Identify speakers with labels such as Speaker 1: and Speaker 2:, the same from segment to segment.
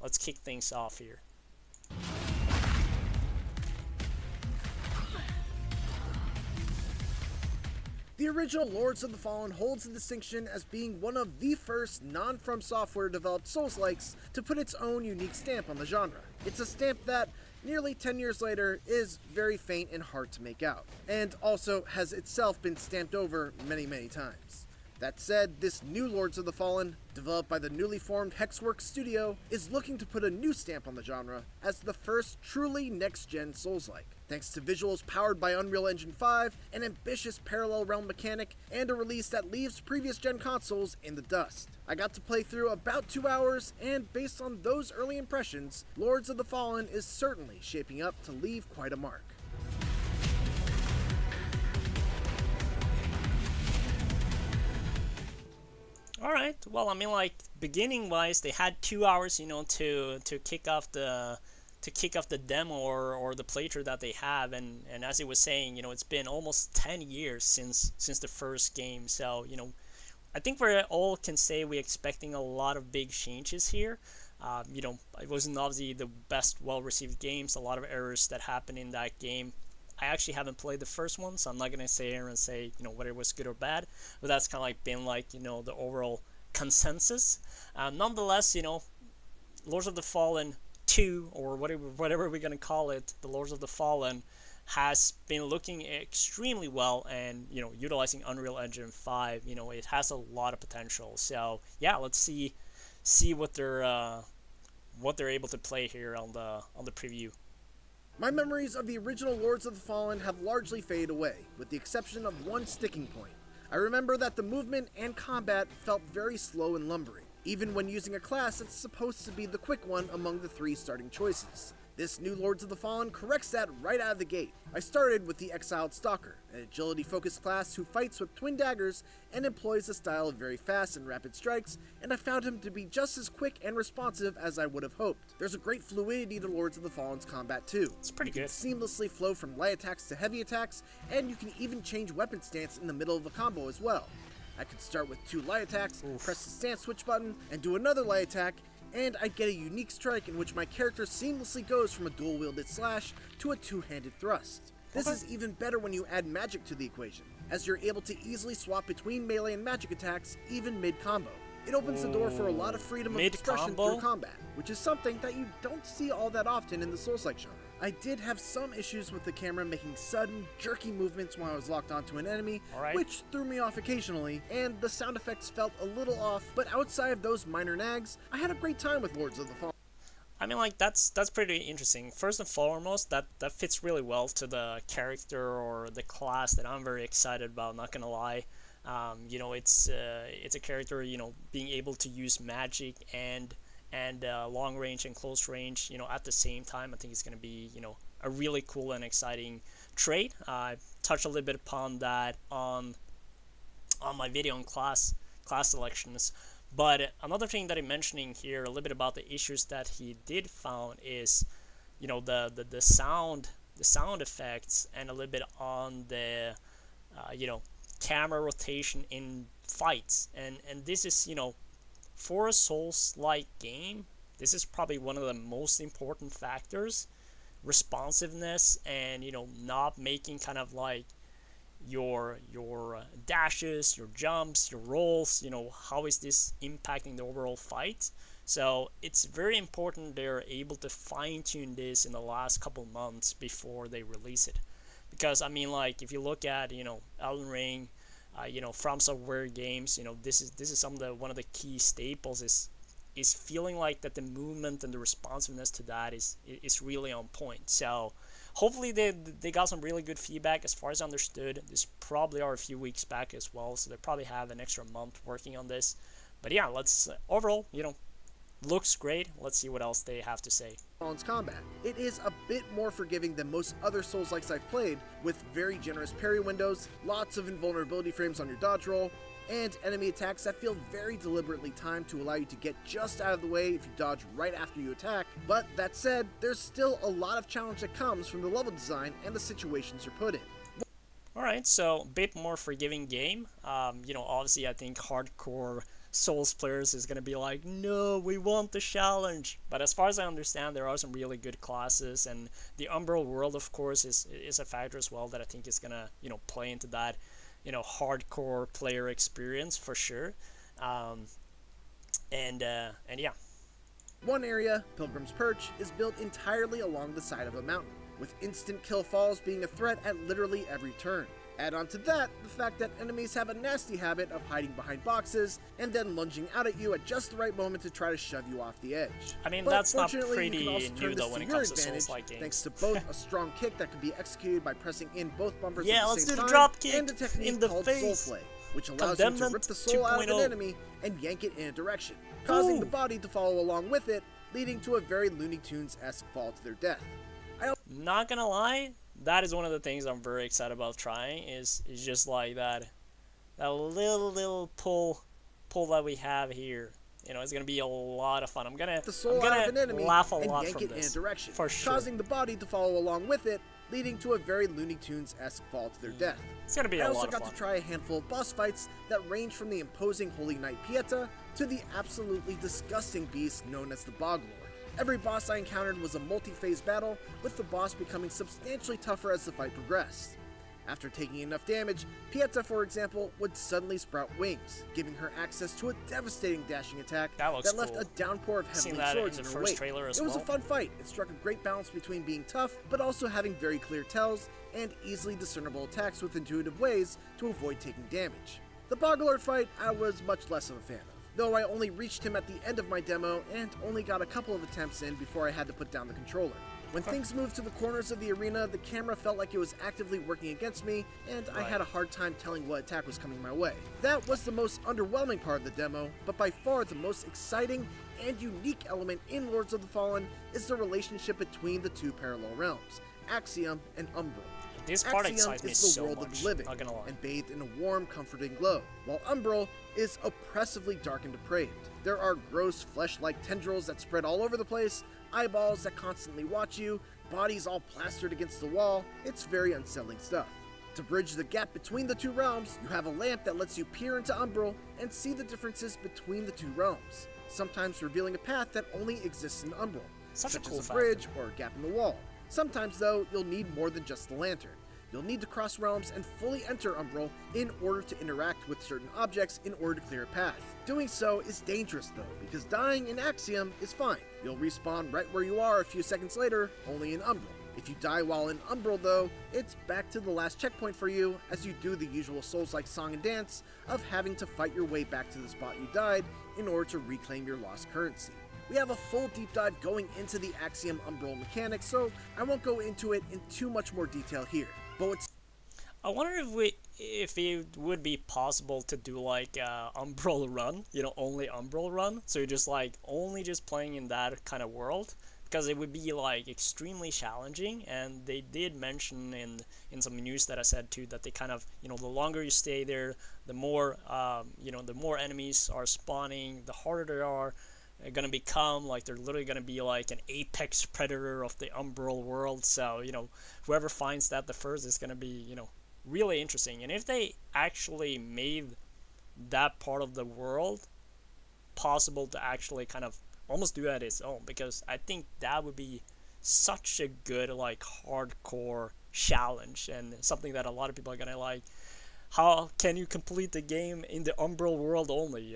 Speaker 1: let's kick things off here.
Speaker 2: The original Lords of the Fallen holds the distinction as being one of the first non-From Software developed Soulslikes to put its own unique stamp on the genre. It's a stamp that, nearly 10 years later, is very faint and hard to make out, and also has itself been stamped over many times. That said, this new Lords of the Fallen, developed by the newly formed Hexworks studio, is looking to put a new stamp on the genre as the first truly next-gen Souls-like. Thanks to visuals powered by Unreal Engine 5, an ambitious parallel realm mechanic, and a release that leaves previous-gen consoles in the dust. I got to play through about 2 hours, and based on those early impressions, Lords of the Fallen is certainly shaping up to leave quite a mark.
Speaker 1: Alright, well, I mean, like, beginning-wise, they had 2 hours, you know, to kick off the demo or the playthrough that they have, and as he was saying, you know, it's been almost 10 years since the first game, so, you know, I think we all can say we're expecting a lot of big changes here. You know, it wasn't obviously the best well-received games, a lot of errors that happened in that game. I actually haven't played the first one, so I'm not gonna sit here and say, you know, whether it was good or bad, but that's kind of like been like, you know, the overall consensus. Nonetheless, you know, Lords of the Fallen 2, or whatever we're gonna call it, the Lords of the Fallen, has been looking extremely well, and, you know, utilizing Unreal Engine 5, you know, it has a lot of potential. So yeah, let's see what they're able to play here on the preview.
Speaker 2: My memories of the original Lords of the Fallen have largely faded away, with the exception of one sticking point. I remember that the movement and combat felt very slow and lumbering, even when using a class that's supposed to be the quick one among the 3 starting choices. This new Lords of the Fallen corrects that right out of the gate. I started with the Exiled Stalker, an agility-focused class who fights with twin daggers and employs a style of very fast and rapid strikes, and I found him to be just as quick and responsive as I would have hoped. There's a great fluidity to Lords of the Fallen's combat too.
Speaker 1: It's pretty good.
Speaker 2: You can seamlessly flow from light attacks to heavy attacks, and you can even change weapon stance in the middle of a combo as well. I could start with 2 light attacks, press the stance switch button, and do another light attack, and I'd get a unique strike in which my character seamlessly goes from a dual-wielded slash to a 2-handed thrust. This is even better when you add magic to the equation, as you're able to easily swap between melee and magic attacks, even mid-combo. It opens the door for a lot of freedom of expression through combat, which is something that you don't see all that often in the Souls-like genre. I did have some issues with the camera making sudden, jerky movements when I was locked onto an enemy, which threw me off occasionally, and the sound effects felt a little off, but outside of those minor nags, I had a great time with Lords of the Fallen.
Speaker 1: I mean, like, that's pretty interesting. First and foremost, that fits really well to the character or the class that I'm very excited about, not gonna lie. You know, it's a character, you know, being able to use magic and long range and close range, you know, at the same time. I think it's going to be, you know, a really cool and exciting trait. I touched a little bit upon that on my video on class selections. But another thing that I'm mentioning here, a little bit about the issues that he did found, is, you know, the sound effects, and a little bit on the you know, camera rotation in fights, and this is, you know, for a Souls-like game, this is probably one of the most important factors. Responsiveness, and, you know, not making kind of like your dashes, your jumps, your rolls, you know, how is this impacting the overall fight. So it's very important they're able to fine-tune this in the last couple months before they release it. Because, I mean, like, if you look at, you know, Elden Ring, you know, From Software games, you know, this is one of the key staples is feeling like that the movement and the responsiveness to that is really on point. So hopefully they got some really good feedback. As far as I understood, this probably are a few weeks back as well, so they probably have an extra month working on this. But yeah, let's overall, you know, looks great. Let's see what else they have to say.
Speaker 2: Fallen's combat. It is a bit more forgiving than most other Souls-likes I've played, with very generous parry windows, lots of invulnerability frames on your dodge roll, and enemy attacks that feel very deliberately timed to allow you to get just out of the way if you dodge right after you attack. But that said, there's still a lot of challenge that comes from the level design and the situations you're put in.
Speaker 1: Alright, so a bit more forgiving game. You know, obviously I think hardcore Souls players is going to be like, no, we want the challenge. But as far as I understand, there are some really good classes, and the Umbral world, of course, is a factor as well that I think is going to, play into that, hardcore player experience for sure. Um, and yeah.
Speaker 2: One area, Pilgrim's Perch, is built entirely along the side of a mountain, with instant kill falls being a threat at literally every turn. Add on to that the fact that enemies have a nasty habit of hiding behind boxes and then lunging out at you at just the right moment to try to shove you off the edge.
Speaker 1: I mean,
Speaker 2: but
Speaker 1: that's not
Speaker 2: fortunately,
Speaker 1: pretty
Speaker 2: you can also turn
Speaker 1: new
Speaker 2: this
Speaker 1: though when
Speaker 2: to
Speaker 1: it
Speaker 2: your
Speaker 1: comes to
Speaker 2: advantage,
Speaker 1: Soulslike games.
Speaker 2: thanks to both a strong kick that can be executed by pressing in both bumpers
Speaker 1: Yeah,
Speaker 2: at the
Speaker 1: let's
Speaker 2: same
Speaker 1: do the
Speaker 2: time,
Speaker 1: drop kick
Speaker 2: and a technique
Speaker 1: in the
Speaker 2: called
Speaker 1: face.
Speaker 2: Soulslike, which allows you to rip the soul out of an
Speaker 1: 2.0.
Speaker 2: enemy and yank it in a direction, causing
Speaker 1: Ooh.
Speaker 2: the body to follow along with it, leading to a very Looney Tunes-esque fall to their death.
Speaker 1: Not gonna lie, that is one of the things I'm very excited about trying. Is just like that little pull that we have here. It's gonna be a lot of fun. I'm gonna
Speaker 2: Out of an enemy
Speaker 1: laugh a
Speaker 2: and
Speaker 1: lot
Speaker 2: yank
Speaker 1: from
Speaker 2: it
Speaker 1: this,
Speaker 2: in a direction,
Speaker 1: for sure.
Speaker 2: causing the body to follow along with it, leading to a very Looney Tunes-esque fall to their death.
Speaker 1: It's gonna be
Speaker 2: I
Speaker 1: a
Speaker 2: also
Speaker 1: lot of
Speaker 2: got
Speaker 1: fun.
Speaker 2: to try a handful of boss fights that range from the imposing Holy Knight Pieta to the absolutely disgusting beast known as the Bog Lord. Every boss I encountered was a multi-phase battle, with the boss becoming substantially tougher as the fight progressed. After taking enough damage, Pieta, for example, would suddenly sprout wings, giving her access to a devastating dashing attack
Speaker 1: That looks
Speaker 2: left
Speaker 1: cool.
Speaker 2: a downpour of
Speaker 1: Seen
Speaker 2: heavenly
Speaker 1: that
Speaker 2: swords
Speaker 1: in
Speaker 2: in
Speaker 1: the
Speaker 2: her
Speaker 1: first
Speaker 2: wake.
Speaker 1: trailer as
Speaker 2: It was a
Speaker 1: well.
Speaker 2: fun fight. It struck a great balance between being tough, but also having very clear tells and easily discernible attacks with intuitive ways to avoid taking damage. The Boglord fight I was much less of a fan of, though I only reached him at the end of my demo and only got a couple of attempts in before I had to put down the controller. When things moved to the corners of the arena, the camera felt like it was actively working against me, and I had a hard time telling what attack was coming my way. That was the most underwhelming part of the demo, but by far the most exciting and unique element in Lords of the Fallen is the relationship between the two parallel realms, Axiom and Umbral.
Speaker 1: This part
Speaker 2: Axiom
Speaker 1: excites me
Speaker 2: is the
Speaker 1: so
Speaker 2: world
Speaker 1: much.
Speaker 2: of the living,
Speaker 1: Not gonna lie.
Speaker 2: and bathed in a warm, comforting glow, while Umbral is oppressively dark and depraved. There are gross, flesh-like tendrils that spread all over the place, eyeballs that constantly watch you, bodies all plastered against the wall. It's very unsettling stuff. To bridge the gap between the two realms, you have a lamp that lets you peer into Umbral and see the differences between the two realms, sometimes revealing a path that only exists in Umbral,
Speaker 1: Such a cool
Speaker 2: as a
Speaker 1: factor.
Speaker 2: bridge or a gap in the wall. Sometimes, though, you'll need more than just the lantern. You'll need to cross realms and fully enter Umbral in order to interact with certain objects in order to clear a path. Doing so is dangerous though, because dying in Axiom is fine. You'll respawn right where you are a few seconds later, only in Umbral. If you die while in Umbral though, it's back to the last checkpoint for you as you do the usual Souls-like song and dance of having to fight your way back to the spot you died in order to reclaim your lost currency. We have a full deep dive going into the Axiom Umbral mechanics, so I won't go into it in too much more detail here. But what's
Speaker 1: I wonder if it would be possible to do like Umbral run, only Umbral run. So you're just like only just playing in that kind of world, because it would be like extremely challenging. And they did mention in some news that I said too that they kind of the longer you stay there, the more the more enemies are spawning, the harder they are gonna become. Like they're literally gonna be like an apex predator of the Umbral world. So whoever finds that the first is gonna be really interesting. And if they actually made that part of the world possible to actually kind of almost do it its own, because I think that would be such a good like hardcore challenge and something that a lot of people are gonna like. How can you complete the game in the Umbral world only?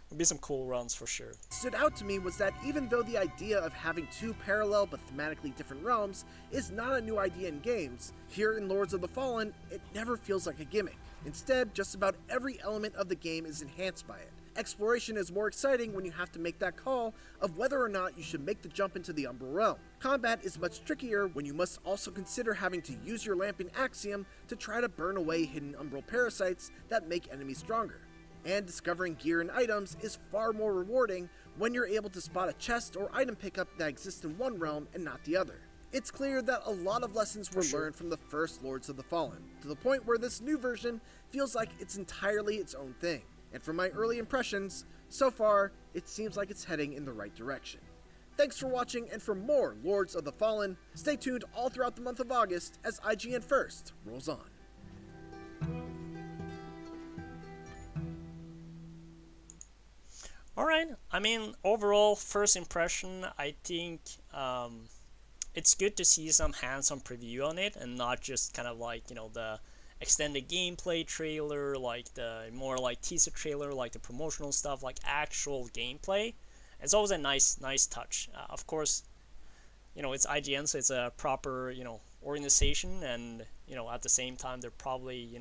Speaker 1: Would be some cool runs for sure.
Speaker 2: stood out to me was that even though the idea of having two parallel but thematically different realms is not a new idea in games, here in Lords of the Fallen, it never feels like a gimmick. Instead, just about every element of the game is enhanced by it. Exploration is more exciting when you have to make that call of whether or not you should make the jump into the Umbral realm. Combat is much trickier when you must also consider having to use your lamp in Axiom to try to burn away hidden Umbral parasites that make enemies stronger. And discovering gear and items is far more rewarding when you're able to spot a chest or item pickup that exists in one realm and not the other. It's clear that a lot of lessons were learned from the first Lords of the Fallen, to the point where this new version feels like it's entirely its own thing. And from my early impressions, so far, it seems like it's heading in the right direction. Thanks for watching, and for more Lords of the Fallen, stay tuned all throughout the month of August as IGN First rolls on.
Speaker 1: All right. I mean, overall, first impression, I think it's good to see some hands-on preview on it, and not just kind of like the extended gameplay trailer, like the more like teaser trailer, like the promotional stuff, like actual gameplay. It's always a nice touch. Of course, it's IGN, so it's a proper organization, and at the same time they're probably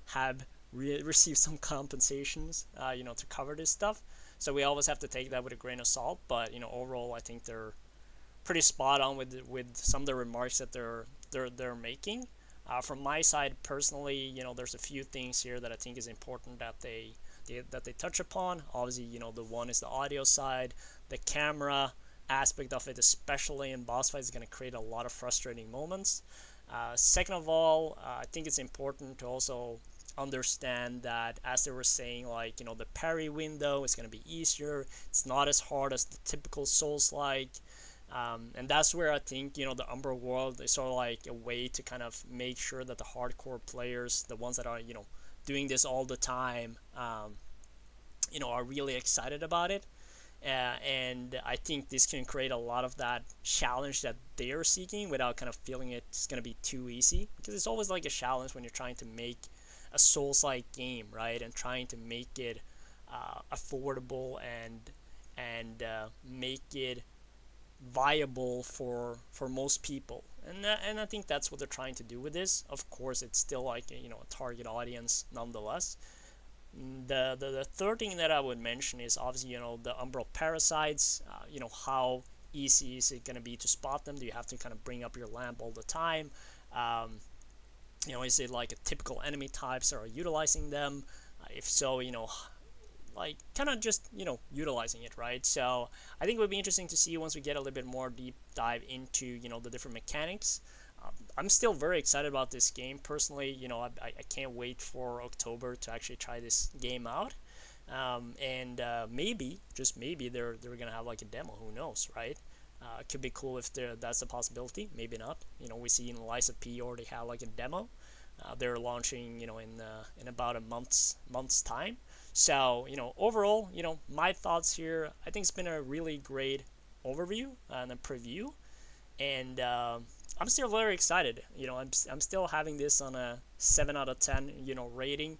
Speaker 1: have received some compensations to cover this stuff. So we always have to take that with a grain of salt. But overall, I think they're pretty spot on with some of the remarks that they're making. From my side personally, there's a few things here that I think is important that they touch upon. Obviously, the one is the audio side, the camera aspect of it, especially in boss fights, is going to create a lot of frustrating moments. Second of all, I think it's important to also understand that, as they were saying, like the parry window is going to be easier. It's not as hard as the typical Souls-like. And that's where I think the Umbral world is sort of like a way to kind of make sure that the hardcore players, the ones that are doing this all the time, are really excited about it. And I think this can create a lot of that challenge that they're seeking without kind of feeling it's going to be too easy, because it's always like a challenge when you're trying to make a Souls-like game, right? And trying to make it affordable and make it viable for most people, and I think that's what they're trying to do with this. Of course, it's still like a target audience nonetheless. The third thing that I would mention is obviously the Umbral parasites. How easy is it going to be to spot them? Do you have to kind of bring up your lamp all the time? Is it like a typical enemy types that are utilizing them? If so, like kind of just utilizing it, right? So I think it would be interesting to see once we get a little bit more deep dive into the different mechanics. I'm still very excited about this game personally. I can't wait for October to actually try this game out. And maybe, just maybe, they're gonna have like a demo. Who knows, right? It could be cool if that's a possibility. Maybe not. We see in Liza P already have like a demo. They're launching in about a month's time. So overall, my thoughts here. I think it's been a really great overview and a preview, and I'm still very excited. I'm still having this on a 7 out of 10 rating.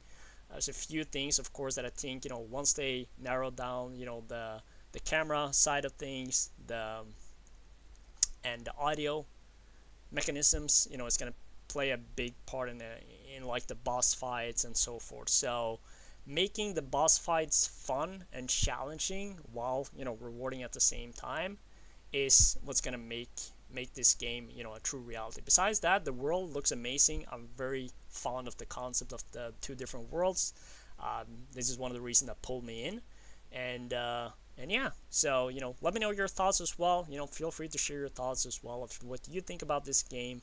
Speaker 1: There's a few things, of course, that I think once they narrow down the camera side of things, and the audio mechanisms, it's gonna play a big part in like the boss fights and so forth. So making the boss fights fun and challenging while rewarding at the same time is what's gonna make this game a true reality. Besides that, the world looks amazing. I'm very fond of the concept of the two different worlds. This is one of the reasons that pulled me in, and yeah. So let me know your thoughts as well. Feel free to share your thoughts as well of what you think about this game.